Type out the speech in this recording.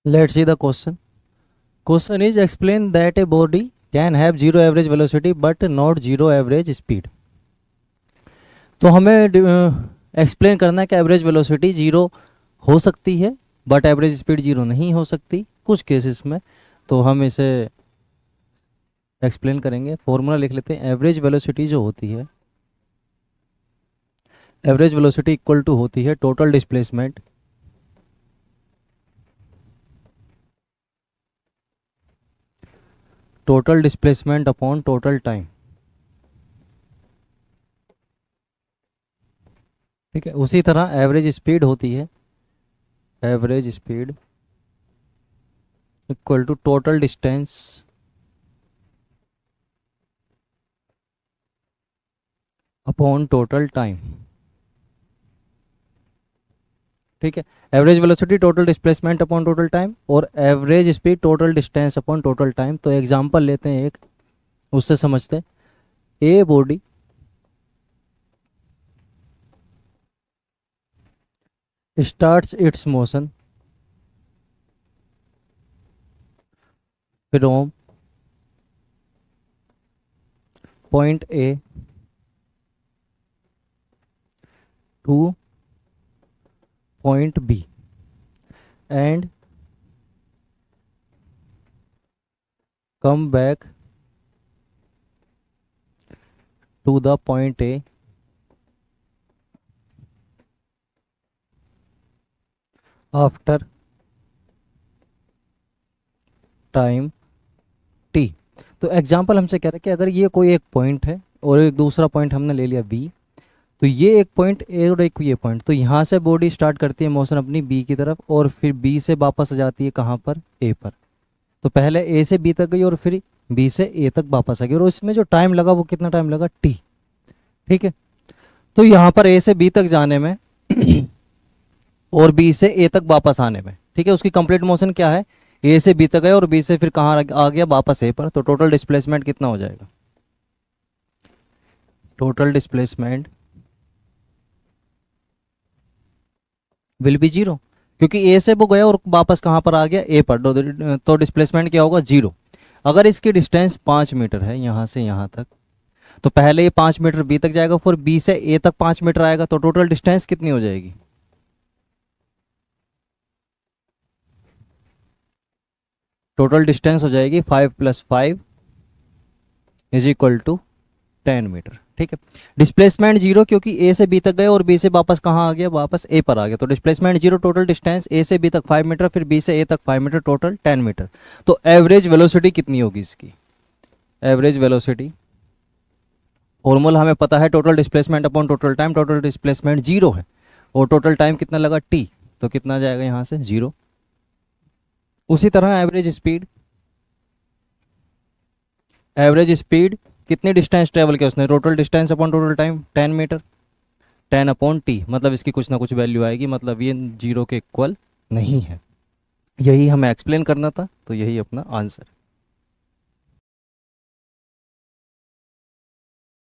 Let's see the question. Question is explain that a body can have zero average velocity but not zero average speed. तो हमें explain करना है कि average velocity zero हो सकती है बट एवरेज स्पीड जीरो नहीं हो सकती कुछ केसेस में। तो हम इसे एक्सप्लेन करेंगे। फॉर्मूला लिख लेते हैं। एवरेज वेलोसिटी जो होती है, एवरेज वेलोसिटी इक्वल टू होती है total displacement upon total time. ठीक है, उसी तरह एवरेज स्पीड होती है, average speed equal to total distance upon total time. ठीक है, average velocity total displacement upon total time और average speed total distance upon total time. तो एग्जांपल लेते हैं एक, उससे समझते हैं। A body starts its motion from point A to point B and come back to the point A after time t। तो example हमसे कह रहा है कि अगर ये कोई एक पॉइंट है और एक दूसरा पॉइंट हमने ले लिया b, तो ये एक पॉइंट ए और एक ये पॉइंट, तो यहाँ से बॉडी स्टार्ट करती है मोशन अपनी बी की तरफ और फिर बी से वापस आ जाती है कहाँ पर, ए पर। तो पहले ए से बी तक गई और फिर बी से ए तक वापस आ गई और इसमें जो टाइम लगा वो कितना टाइम लगा, टी। ठीक है, तो यहाँ पर ए से बी तक जाने में और बी से ए तक वापस आने में, ठीक है, उसकी कंप्लीट मोशन क्या है, ए से बी तक गए और बी से फिर कहाँ आ गया, वापस ए पर। तो टोटल डिस्प्लेसमेंट कितना हो जाएगा, total displacement will be zero, क्योंकि ए से वो गया और वापस कहाँ पर आ गया, ए पर। तो डिस्प्लेसमेंट क्या होगा, जीरो। अगर इसकी डिस्टेंस 5 मीटर है यहाँ से यहाँ तक, तो पहले ये 5 मीटर बी तक जाएगा, फिर बी से ए तक 5 मीटर आएगा, तो टोटल डिस्टेंस कितनी हो जाएगी, टोटल डिस्टेंस हो जाएगी 5 + 5 = 10 मीटर। ठीक है, डिस्प्लेसमेंट जीरो क्योंकि ए से बी तक गए और बी से वापस कहाँ आ गया, वापस ए पर आ गया। तो डिस्प्लेसमेंट जीरो, टोटल डिस्टेंस ए से बी तक 5 मीटर, फिर बी से ए तक 5 मीटर, टोटल 10 मीटर। तो एवरेज वेलोसिटी कितनी होगी इसकी, एवरेज वेलोसिटी फॉर्मूला हमें पता है, total displacement upon total time. Total displacement zero है और टोटल टाइम कितना लगा, टी, तो कितना जाएगा यहाँ से, जीरो। उसी तरह एवरेज स्पीड कितनी डिस्टेंस ट्रेवल किया उसने, total distance upon total time 10 metre, 10 upon T, मतलब इसकी कुछ ना कुछ वैल्यू आएगी, मतलब ये जीरो के इक्वल नहीं है। यही हमें एक्सप्लेन करना था, तो यही अपना आंसर।